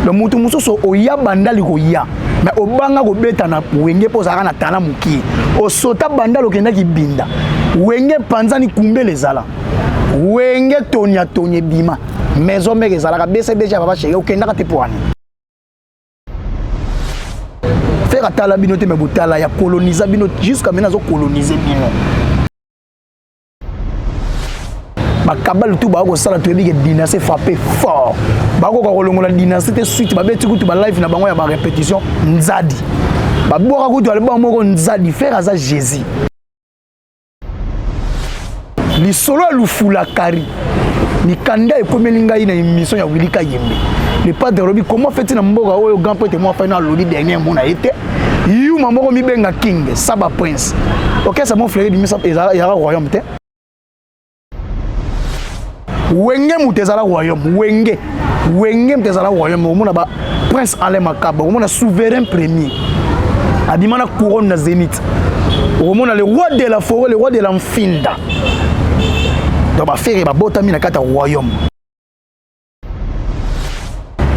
le mutu mususu oya bandali ko ya mais obanga ko beta na wenge poza kana tala muki o sota bandalo kenda ki binda wenge panzani kumbe lezala wenge tonya bima maison meke zala ka bese deja baba chéri okenda ka te poani faire tala bino te me botala ya coloniser bino jusqu'à maintenant zo coloniser bino bakabal tout ba ko sala to bi ke dynastie frappé fort ba ko kolongola dynastie suite ba beti kutu ba live na bango ya ba répétition nzadi ba boka kutu alba moko nzadi faire ça Jésus li solo lufula kari ni kanda e komelinga ina émission ya Willy Kayembe le padre robi comment fait-il na mboka oyo grand prêtre moi fa na lodi dernier mona été yu mamoko mi benga king saba prince OK ça mon frère bimisa ya royaume te wenge mutezala royaume wenge mutezala royaume omona ba prince Alain Makaba omona souverain premier abimana couronne na zénith omona le roi de la forêt le roi de l'Amfinda donc ba faire ba botami na kata royaume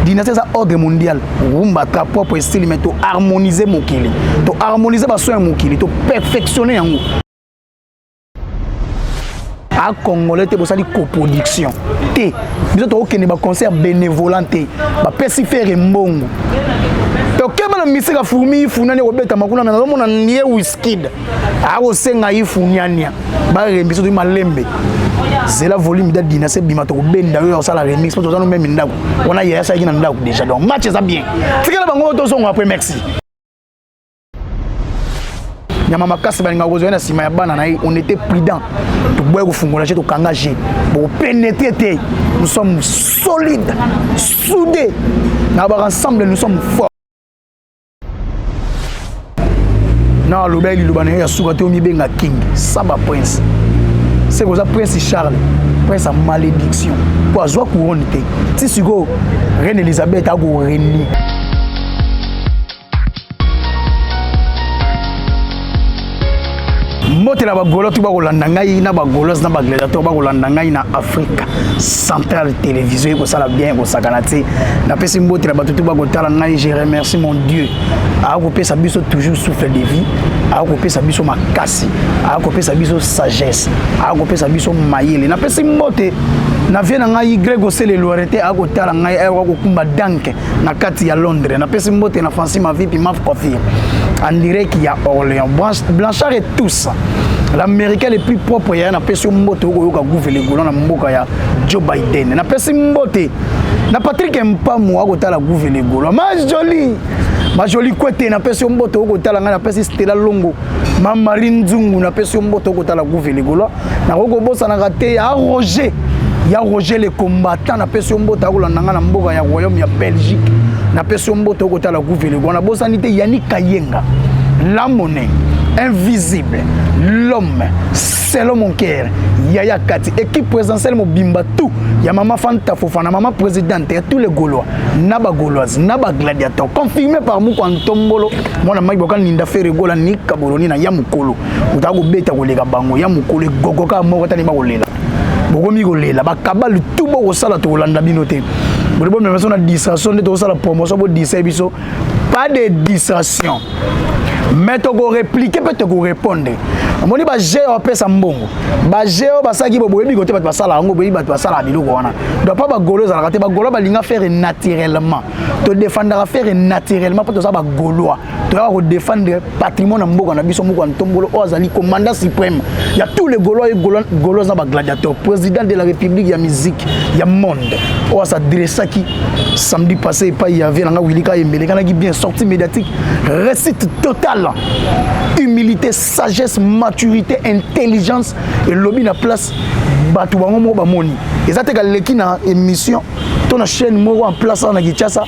dynastie ça ordre mondial rumba ta propre style mais to harmoniser mokili to harmoniser ba soin mokili to perfectionner yango a congolais te bosali coproduction te biso to okene ba concert bénévolant te ba pesi faire mbongo to keba na misika fourmi funani obeta makuna na mona nie Wizkid a ko senga ifunyania ba rembiso to malembe c'est la volume de dynastie bima to benda yo sala remix to zanu même ndako on a yaya ça na ndako déjà donc match ça bien tikela bango to songo après merci Nyama makasi balinga kozwa na sima ya bana na on était prudent to boye ko fungola chez to kangager pour pénétrer te nous sommes solides soudés na ba ensemble nous sommes forts na lo beli lo bana ya suka te o mi benga king saba prince c'est comme ça prince Charles prince à malédiction pour azwa couronne te si sigo reine Elisabeth a go reni motela ba golo tu ba kolanda ngai na ba golos na ba gladiateur ba kolanda ngai na Afrique Centrale Télévision ko sala bien ko sakana te na pesi motela ba tu ba kotala ngai je remercie mon Dieu a ko pesa biso toujours souffle de vie a ko pesa biso makasi a ko pesa biso sagesse a ko pesa biso mayele na pesi mbote na vie na ngai Grego Sele Loreté a ko tala ngai a ko kumba danke na kati ya Londres na pesi mbote na Francis ma vie puis ma coiffure en direct il y a Orléans Blanchard et tout ça l'américain le plus propre ya na pesi mbote ko yoka gouverner golo na mboka ya Joe Biden na pesi mbote na Patrick Mpamu ko tala gouverner golo ma jolie kwete na pesi mbote ko tala nga na pesi Stella Longo ma Marine Nzungu na pesi mbote ko tala gouverner golo na ko bossa na raté ya Roger le combattant na pesi mbote ko landa nga na mboka ya royaume ya Belgique na pesi mbote ko tala gouverner golo na bossa nité Yannick Kayenga la monnaie invisible l'homme selon mon cœur Yaya Kati équipe présidentielle mobimba tout ya mama Fanta Fofana mama présidente et tous les Gaulois naba gauloise naba gladiateur confirmé par Mouko Antombolo mona mai bokan ninda fere gola ni kaboloni na ya mukolo utago beta kolega bango ya mukolo gogoka moko tani ba kolela bokomi kolela bakabali tout bo sala to landa binote bo même son distraction de to sala promotion bo disa biso pas de distraction mais tu peux répliquer, tu peux répondre. On dit que j'ai un peu de mbongo. J'ai un peu de mbongo. J'ai un peu de mbongo. J'ai un peu de mbongo. Donc pas de gaulois. Tu peux faire naturellement. Tu défendre faire naturellement pour que tu sois gaulois. Tu dois défendre le patrimoine mbongo. On a vu son mbongo en tombolo. Ozali commandant suprême. Il y a tous les gaulois et gaulois dans le gladiateur. Président de la République, il y a musique, il y a monde. On s'adresse qui samedi passé, il y avait un Willy Kayembe. Il y a bien sorti médiatique. Récite total. Humilité, sagesse, maturité, intelligence et lobby na place batu bango mo ba moni. Ezate ka leki na émission ton chaîne mo en place na Kinshasa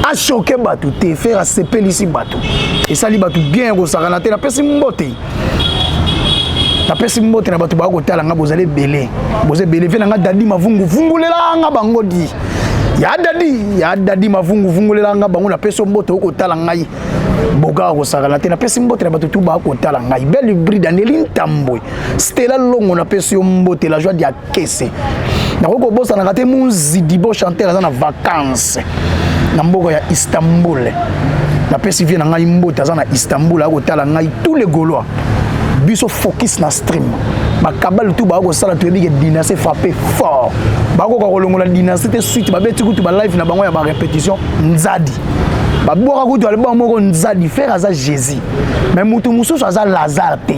a choqué batu te faire a CP ici batu. Et ça li batu bien ko sakana te na pesi mbote. Na pesi mbote na batu ba ko tala nga bozale belé. Boze belé fe nga dadi mavungu vungulela nga bango di. Ya dadi mavungu vungulela nga bango na pesi mbote ko tala ngai. Boga ko sakana te na pesi mbote na batu ba ko tala ngai belle hybride Aneline Tambwe Stella Longo na pesi mbote la joie dia kese na ko bossa na kate munzi dibo chanter na vacances na mboka ya Istanbul na pesi vie na ngai mbota za na Istanbul akotala ngai tous les Gaulois biso focus na stream bakabali tout ba ko sala to ebike dynastie frappé fort ba ko kolongola dynastie te suite ba beti kutu ba live na bango ya ba répétition nzadi ba boka kutu alba moko nzadi faire aza Jésus mais mutu mususu aza Lazare te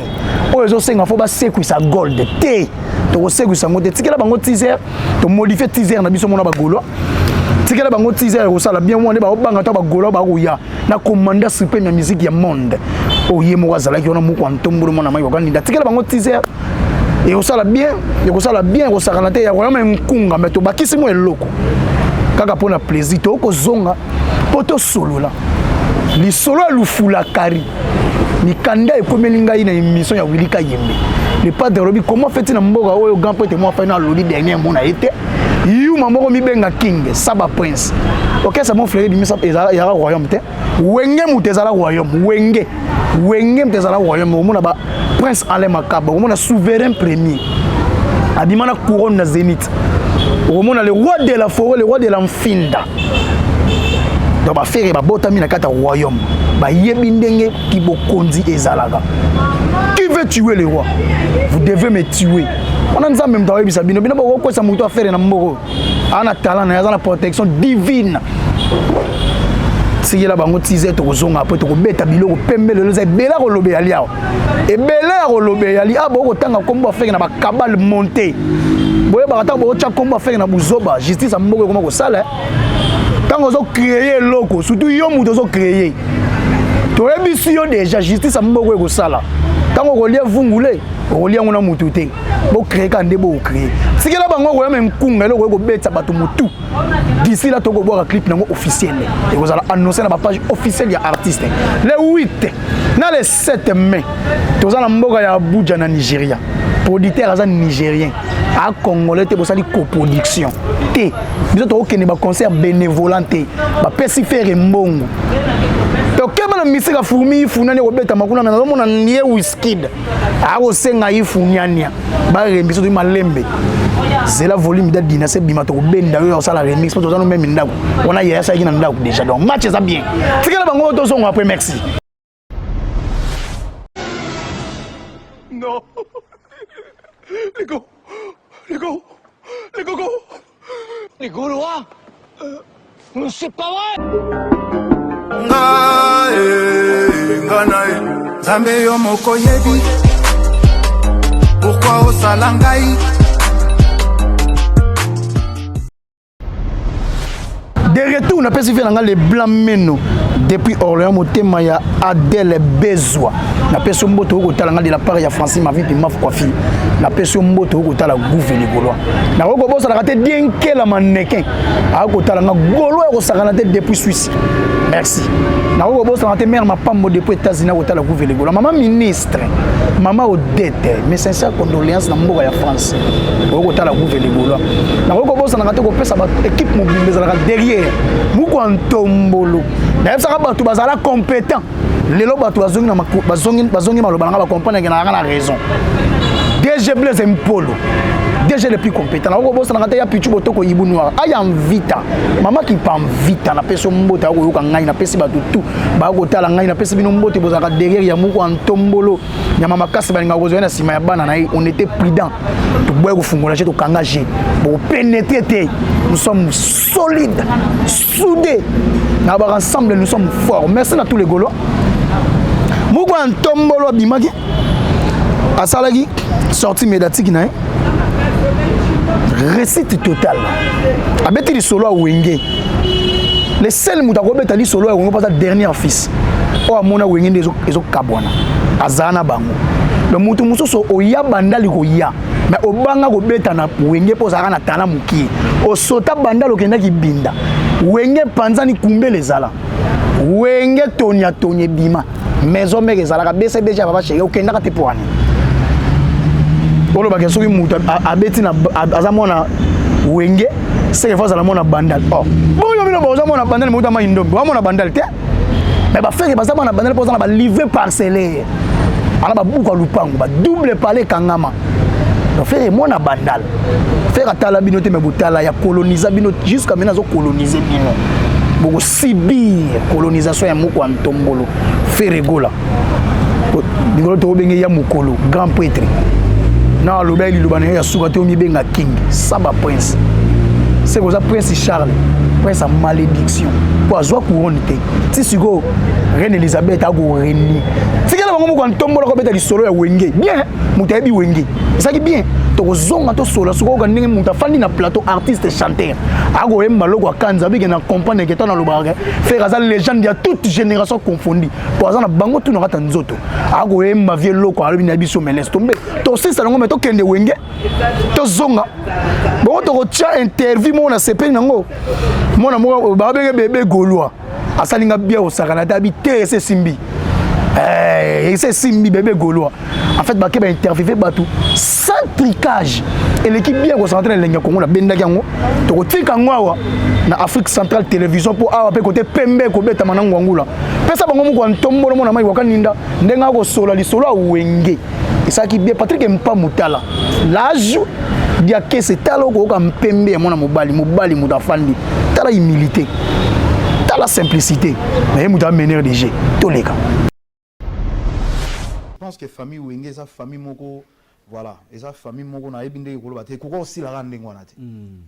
o ezo senga fo ba sekwisa gold te to sekwisa ngote tikela bango teaser to modifier teaser na biso mona ba Gaulois tikela bango teaser ko sala bien mo ne ba obanga to ba Gaulois ba ko ya na commander suprême ya musique ya monde oye mo wazala ki ona muko antombolo mona mai okandi tikela bango teaser et ko sala bien ko sala te ya ko même nkunga mais to bakisi mo eloko kaka pona plaisir to ko zonga poto solo la li solo lufula kari mikanda ekomelinga ina émission ya Willy Kayembe le pas de robi comment fait-il na mboka oyo grand pote moi fa na lodi dernier mona été yu mamoko mi benga king Saba Prince OK ça mon frère bimisa ya royaume te wenge mutezala royaume wenge mutezala royaume omona ba Prince Alain Makaba omona souverain premier abimana couronne na Zénith omona le roi de la forêt le roi de l'Amfinda donc ba faire ba botami na kata royaume ba yebi ndenge ki bokonzi ezalaka. Qui veut tuer le roi? Vous devez me tuer. On a dit ça même dans le Bino. Bino, pourquoi ça m'a fait un moro? On a talent, on a la protection divine. Si il y a un teaser, tu as après tu bête bilo pembe le zé bela rolobé alia. Et bela rolobé alia bo tanga combat faire na ba kabal monter. Boye ba tanga bo cha combat faire na buzoba justice amoko comment ko sala. Tant ozo créer loko, surtout yo muto ozo créer. To ebisi yo déjà justice amoko ko sala. Tant on relie vungule, on relie on a mutu te. Bo créer quand debo créer. Si kela bango ko même kunga lo ko beta batu mutu. D'ici là to ko boire clip nango officiel. Et vous allez annoncer na ba page officielle ya artiste. Le 8 na le 7 mai. To za na mboka ya Abuja na Nigeria. Producteur aza nigérien. A congolais te bosali coproduction. Te. Biso to okene ba concert bénévolent te. Ba pesi faire mbongo. Donc kema na misika fumi funani obeta makuna na mona nie Wizkid ako senga ifunyania ba remix to malembe zela volume da dina se bima to benda yo sala remix to zano même ndako ona ya sa kina ndako déjà donc match ça bien tikela bango to songo après merci non les go loin c'est pas vrai Nganae Zambe yo moko yebi Pourquoi au salangai De retour on a pas suivi les blancs meno depuis Orléans motema ya Adèle Bezwa na peso mboto ko talanga de la part ya Francine ma vie puis maf coiffure na peso mboto ko tala gouverner Gaulois na ko bosa la kate dienke la mannequin a ko talanga Gaulois ko sakana te depuis Suisse merci na ko bosa la kate mère ma pambo depuis États-Unis ko tala gouverner Gaulois maman ministre maman Odette mes sincères condoléances na mboka ya France ko tala gouverner Gaulois na ko bosa la kate ko pesa ba équipe mobile la derrière muko antombolo na ça ba tu bazala compétent lelo ba tu bazongi maloba nga ba comprendre que na raison DG Blaise Mpolo DG le plus compétent na ko bosa na ya pichu botoko yibu noir aya invita mama ki pa invita na peso mbota ko yoka ngai na pesi ba tout ba ko tala ngai na pesi bino mbote bozaka derrière ya muko antombolo ya mama kasi ba nga ko zona sima ya bana na on était prudent to boye ko fungola chez to kangaje bo pénétrer nous sommes solides soudés ensemble nous sommes forts. Merci à tous les Gaulois. Mouko Antombolo Bimaki a salagi sorti médiatique na récite total. Abeti li solo a Wenge. Le seul moutako beta li solo a Wenge pas sa dernier fils. O amona Wenge ndezo kabwana. Azana bango. Le moutou musoso oya bandali ko ya. Mais obanga ko beta na Wenge poza na tana muki. O sota bandalo kenda ki binda. Wenge panzani kumbe les ala. Wenge tonya bima. Maison mère les ala bese beja baba chéri okenda ka tepoani. Olo ba kesoki muta abeti na azamona Wenge c'est fois la mona bandal. Oh. Bon yo bino boza mona bandal muta ma indombi. Wa mona bandal te. Mais ba faire ba mona bandal poza na ba livrer parceller. Ala ba buka lupango ba double palais kangama. Donc faire mona bandal. Faire atala bino te me butala ya coloniser bino jusqu'à maintenant zo coloniser bino. boko subir colonisation ya moko Ntombolo Ferregola ngolo to benge ya mukolo grand prêtre na lobeli lobana ya suka to mi benga king Saba prince c'est comme ça prince Charles prince à malédiction pour azwa couronne te ti siko reine Elisabeth a go reni tikela bango moko Ntombolo ko beta lisolo ya wenge bien mutayebi wenge ça qui bien to zonga to solo siko ga ndenge muta fandi na plateau artiste chanteur ago yemba loko akanza bige na comprendre que tona lobaka faire ça légende ya toute génération confondue pour azana bango tout na kata nzoto ago yemba vie loko alobi na biso meles tombe to sisa ngo meto kende wenge to zonga bon to tia interview mo na CP nango mona mo ba benge bébé Gaulois asalinga bien osakana tabi te ese simbi ese simbi bébé Gaulois en fait ba ke ba interviewer batou sans tricage et l'équipe bien concentrée na Congo na bendaki yango to ko tika ngwawa na Afrique centrale télévision pour awa pe côté pembe ko beta manango ngula pesa bango mo ko Ntombolo mona mai wakaninda ndenga ko sola li solo wenge et ça qui bien Patrick Mpa Mutala l'âge dia ke c'est talo ko ka mpembe mona mobali mutafandi tala humilité tala simplicité mais muta mener des jeux tous les cas. Je pense que famille wenge sa famille moko voilà et sa famille moko na ebinde ko ba te ko aussi la rande ngwana te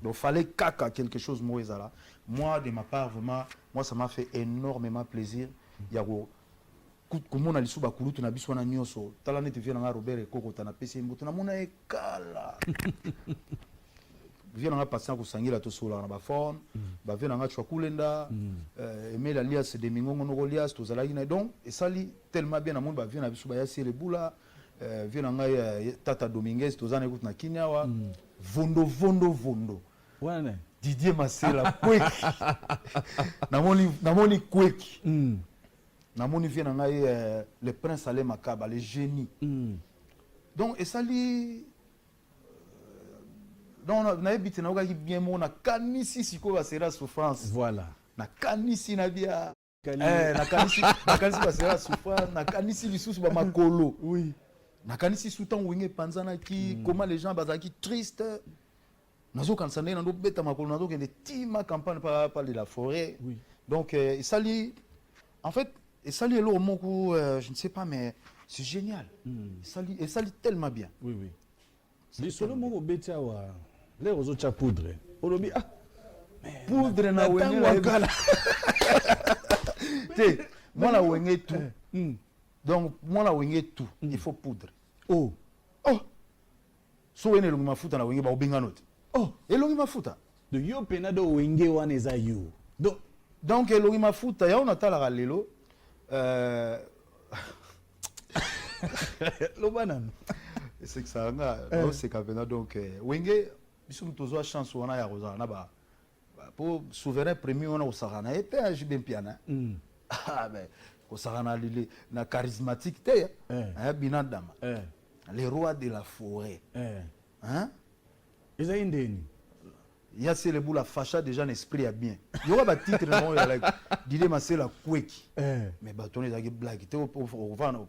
donc fallait kaka quelque chose mo ezala moi de ma part vraiment moi ça m'a fait énormément plaisir ya ko komona lisuba kulutu na biso na nyoso tala nete vient na Robert Koko tana pesi mbutu na mona ekala vient na patient ko sangila to sola na ba phone ba vient na chwa kulenda aimer l'alias de mingongo no lias to zalaki na donc et sali tellement bien na monde ba vient na biso ba ya sele bula vient na Tata Dominguez to zana écoute na Kinyawa vondo wana Didier Masela kweki namoni kweki namoni vient na le prince Ale Makaba le génie donc et sali donc na ebite na oka ki bien mona kanisi siko ba sera souffrance voilà na kanisi na bia na kanisi ba sera souffrance na kanisi lisusu ba makolo oui na kanisi soutan wenge panzana ki comment les gens bazaki triste nazo kansane na ndo beta makolo nazo kende tima campagne par de la forêt oui donc et sali en fait et sali elo moko je ne sais pas mais c'est génial et sali tellement bien oui les solo moko beta wa les ozo cha poudre olobi ah poudre na wenge la gala te moi la wenge tout donc moi la wenge tout il faut poudre oh so wene longi mafuta na wenge ba obenga note elongi mafuta de yo penado wenge wana eza yo donc elongi mafuta ya ona tala lelo lobanana c'est que ça nga c'est kapena donc wenge biso tozo chance wana ya rozana na ba pour souverain premier on a osarana et PH bien piana ah ben osarana na charismatique te binadama les rois de la forêt hein eza indeni ya c'est le bout la facha déjà un esprit à bien il y aura ba titre non ya like Didier Masela kweki mais ba tonner zaki blague te pour vendre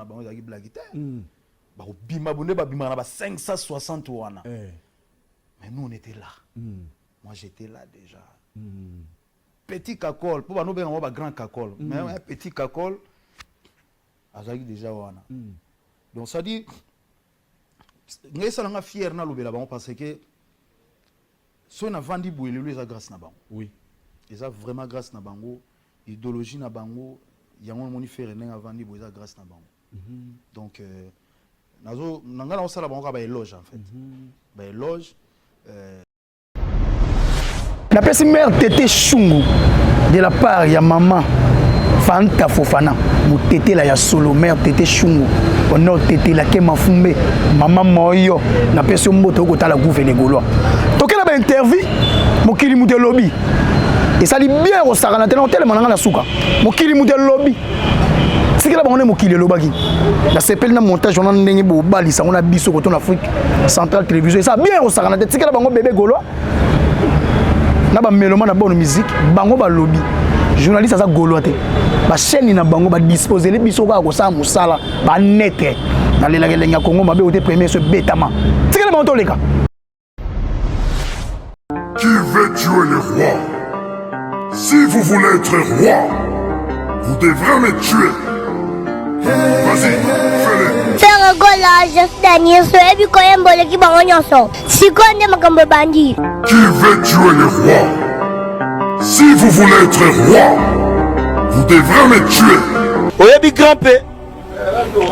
ba zaki blague te ba bima bonde ba bima na ba 560 wana mais nous on était là moi j'étais là déjà petit cacol pour nous ben on va grand cacol mais un petit cacol azaki déjà wana donc ça dit ngai ça nga fier na lobela ba parce que si on a vendu bouillir les grâce na bango oui ils a vraiment grâce na bango idéologie na bango yango moni faire nenga vendu bouillir grâce na bango donc nazo nanga na sala bango ba éloge en fait ba éloge la personne mère Tété Chungu de la part ya maman Fanta Fofana mu Tété la ya solo mère Tété Chungu ono Tété la ke mafumbe maman moyo na personne mboto ko tala gouverner Gaulois tokela ba interview mokili mu de lobby et ça li bien au sakana tellement tellement na suka mokili mu de lobby sikela ba on mokili lobaki la CPL na montage on ndenge bo bali sa on a biso ko ton Afrique centrale télévision et ça bien au sakana sikela bango bébé Gaulois na ba meloma na bonne musique bango ba lobby journaliste ça Gaulois te ba chaîne na bango ba disposer les biso ka ko sa musala ba net na lela kelenga Congo mabe ote premier ce bétama sikela bango to leka qui veut tuer le roi Si vous voulez être roi, vous devrez me tuer. Vas-y, fais-le. Faire gola, juste dernier, et puis quand il y a un qui va en si quand il y a un bandit. Qui veut tuer le roi? Si vous voulez être roi, vous devrez me tuer. Oyebi grand-père.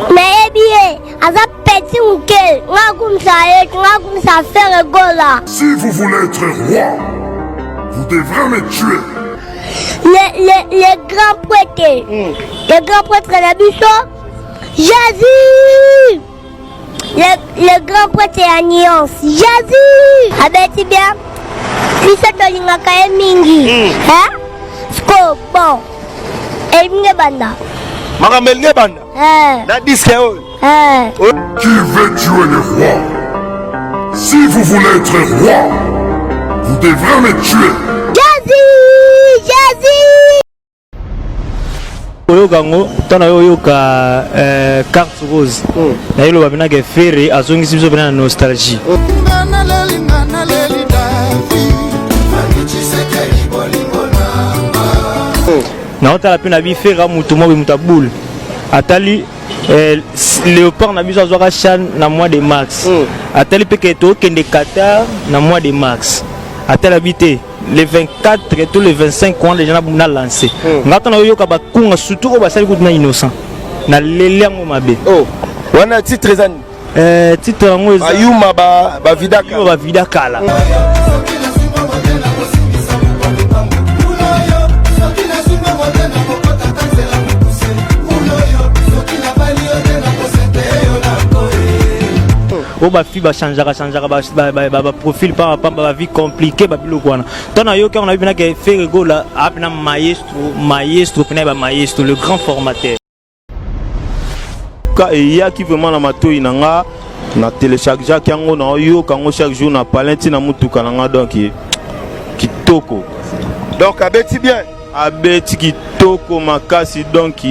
Mais bien, à ça petit ou quel, on a comme ça faire gola. Si vous voulez être roi, vous devrez me tuer. Les grands prêtres, les grands prêtres de la Bichon, Jésus. Les grands prêtres et alliance, Jésus. Ah ben c'est bien. Si ça te dit que mingi, hein? Sco bon. Et mingi banda. Maramel banda. Na disque. Qui veut tuer le roi? Si vous voulez être roi, vous devrez me tuer. Jésus, Jésus. Oyokango tana yoka carte rose na yelo babina ke fere azongisi biso bina nostalgie na otala pe na bi fere mutu mo muta boule atali léopard na biso azwaka chan na mois de mars atali pe ke to kende Qatar na mois de mars atali habité les 24 et tous les 25 ans les gens ont lancé. Ngata na yoka ba kunga surtout ko basali kutina innocent. Na lelango mabe. Oh. Wana titre zani. Titre ngo eza Ayuma ba vidaka. Ba vidaka la. O ba fi ba changera ba profil par ba vie compliquée ba biloko wana tona yo ka on a vu na ke faire gola apna maestro pena ba maestro le grand formateur ka e ya ki vraiment na matoi nanga na télécharge yango na yo kango chaque jour na palenti na mutuka nanga donc kitoko donc abeti bien abeti kitoko makasi donc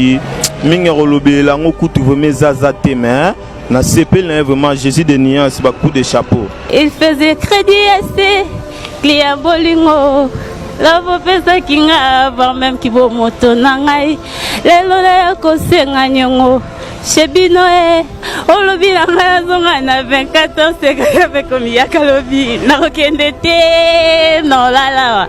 mingi rolobela ngo kutu vraiment zaza te mais na CP là vraiment Jésus de Nia c'est beaucoup de chapeau. Il faisait crédit assez client bolingo la popesa kinga avant même ki bo moto nangai lelo la ko senga nyongo shebino olobi la ngazonga na 24 ans c'est avec comme yaka lobi na kokende te non la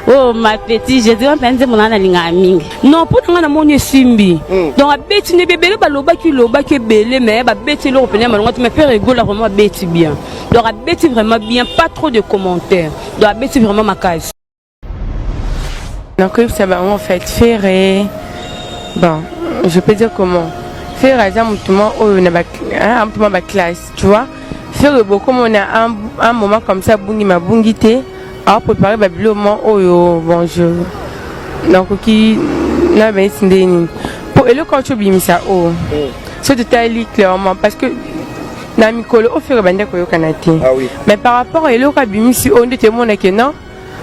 oh ma petite je dirais penser mon ana linga mingi non pour nga na moni simbi donc abeti ne bebele ba loba ki belé mais ba beti lo pena malonga tu me faire rigoler vraiment beti bien donc abeti vraiment bien pas trop de commentaires donc abeti vraiment ma case donc ça va en fait faire bon je peux dire comment faire exemple tout le monde na ba un peu ma classe tu vois faire beaucoup comme on a un moment comme ça bungi ma bungité à préparer babylon oh bonjour donc qui n'a pas essayé pour et le quand tu bimis ça oh c'est tout à fait clairement parce que na mikolo au faire bande ko yokanati mais par rapport à le quand bimis on dit tout le monde que non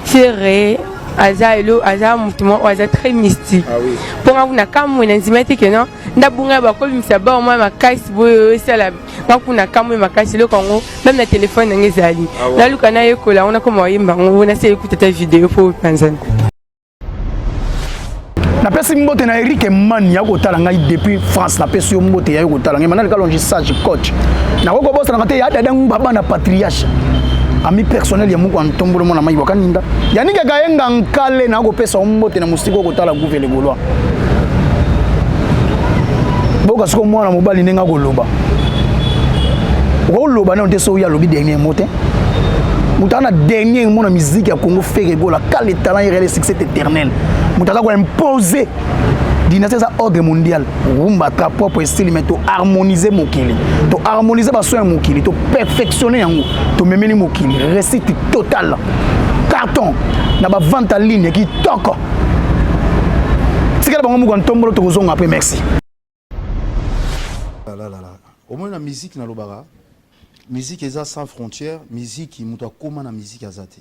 c'est vrai aza mutumo aza très mystique pour nga kuna kamwe na nzimete que non ndabunga ba ko bimisa ba moi makasi boyo sala bakuna kamwe makasi le Congo même na téléphone ngezali na luka na yekola on a comme yimba on a essayé écouter ta vidéo pour penser na pesi mbote na Eric Man ya kotala ngai depuis France na pesi yo mbote ya kotala ngai manali kalonji sage coach na ko bosa na kate ya dada ngaba na patriarche ami personnel ya muko antombolo mona mai wakaninda yani kaka yenga nkale na ko pesa mbote na musiko kotala gouverne golwa boka siko mwana mobali nenga koloba koloba na onte so ya lobi dernier mot mutana dernier mot na musique ya Congo fait gola kale talent et le succès éternel mutaka ko imposer dynastie za ordre mondial rumba ta propre style mais to harmoniser mokili to harmoniser ba soin mokili to perfectionner yango to memeli mokili réussite totale carton na ba vente en ligne qui toko sikala bango muko ntombolo to kozonga après merci au moins la musique na lobara musique eza sans frontières musique muto akoma na musique azate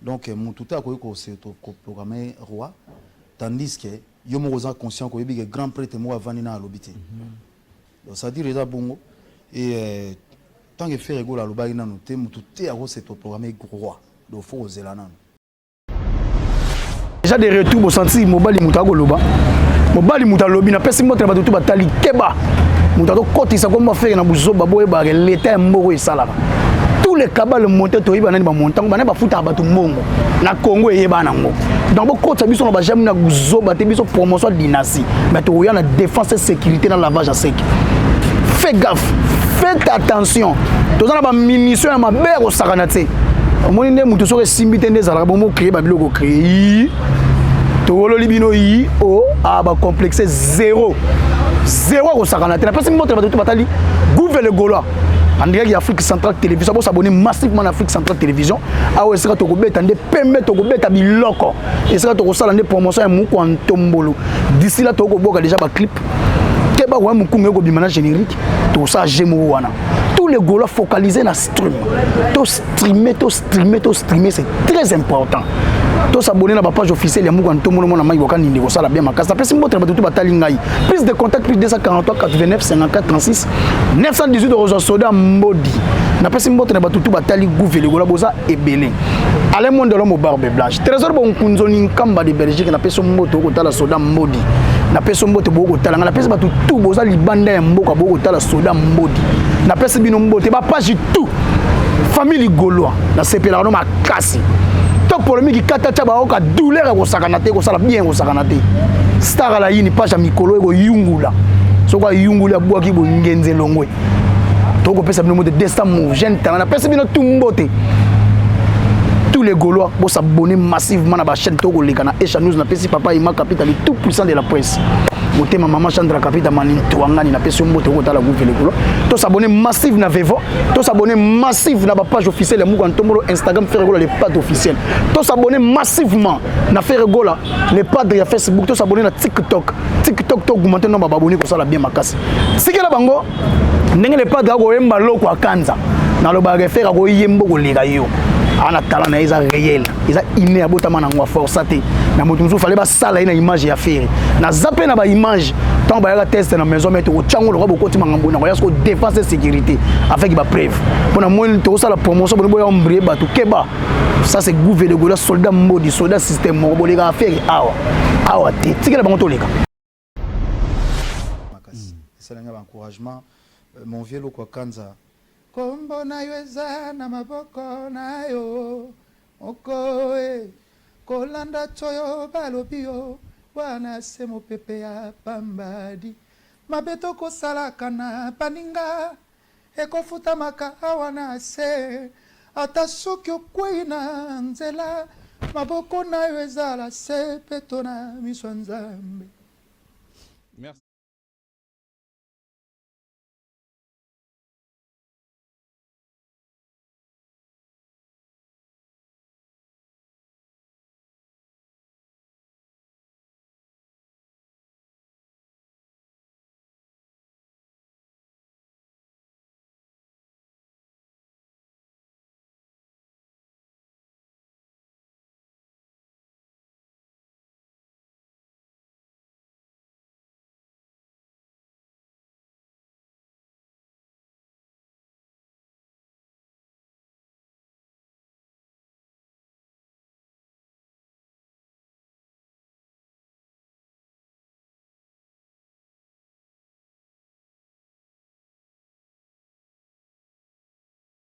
donc muto ta ko se to programmer roi tandis que yo mo oza conscient ko yebi que grand prêtre mo avani na lobité donc ça dire eza bongo et tant que faire ego la lobari na noté muto te a se to programmer roi do faut oser la nan déjà des retours au senti mobali muta koloba mobali muta lobi na pesi moto na bato batali keba muta to kotisa comme faire na buzoba boye ba l'état mboko esalaka tous les cabales monter to yeba nani ba montant ba na ba futa bato mbongo na Congo yeba nango donc bo kotisa biso na ba jamais na buzoba te biso promotion dynastie mais to ya na défense et sécurité na lavage à sec fais gaffe faites attention tous na ba munition ya maber au sakanate omoni nde mutu soki esimbi te nde ezalaka bomo créer babiloko créer tokolo libino yi o bacomplexe zéro akosakana te napesi mbote bato batali gouve le gaulois andiyaki Afrique Centrale Télévision bosabone massivement na Afrique Centrale Télévision awa esika tokobeta nde pembe tokobeta biloko esika tokosala nde promotion ya muku antombolo d'ici là tokoboka déjà baclip keba wa mukunga ekobima na générique tosala gemo wana tous les Gaulois focalisés dans stream. To streamer, c'est très important. To s'abonner à la page officielle ya Muku Antomo na Maïboka Nindi ko sala bien makasa. Pesi mbotre batutu batali ngai. Plus de contact plus 243 89 54 36 918 de soda Mbodi. Na pesi mbotre batutu batali gouvele gola boza ebele. Ale monde l'homme au barbe blanche. Trésor bon kunzoni nkamba de Belgique na pesi mboto ko tala soda Mbodi. Na pesi mbote boko tala na pesi batutu boza libanda ya mboka boko tala soda Mbodi. Na pesi bino mbote ba page tout famille Gaulois na sepela no makasi to polémique kata cha ba oka douleur ko sakana te ko sala bien ko sakana te star la yini page mikolo ko yungula so ko yungula bwaki bo ngenze longwe to ko pesa bino mbote destin move jeune talent na pesi bino tout mbote tous les Gaulois vont s'abonner massivement à la chaîne Togo Lekana et Chanous na pesi papa Ima Capital le tout puissant de la presse. Moté ma maman Chandra Capital mani toangani na pesi mbote ko tala gouver les Gaulois. To s'abonner massif na Vevo, to s'abonner massif na page officielle Muku Antomo Instagram faire Gola les pages officielles. To s'abonner massivement na faire Gola les pages de Facebook, to s'abonner na TikTok. TikTok to augmenter nombre d'abonnés ko sala bien makasi. Sikela bango ndenge les pages ko yemba loko akanza. Na lo ba refaire ko yembo ko leka yo. Ana talent na isa réel isa inné abotama na ngwa forçaté na moto musu fallait ba sala ina image ya faire na zappé na ba image tant ba ya test na maison mettre au chango lo ko tima ngambo na ya ko défense et sécurité avec ba preuve pour na moyen to sala promotion pour boya ombré ba to keba ça c'est gouvernement de Gaulois soldat modi soldat système mo boleka affaire awa te tikela bango to leka makasi c'est un encouragement mon vieux loko kanza kombo na yo eza na maboko na yo okoe kolanda toyo balobi yo wana se mopepe ya pambadi mabeto kosalaka na baninga ekofutamaka awa na se ata soki okwei na nzela maboko na yo ezala se peto na miso ya Nzambe.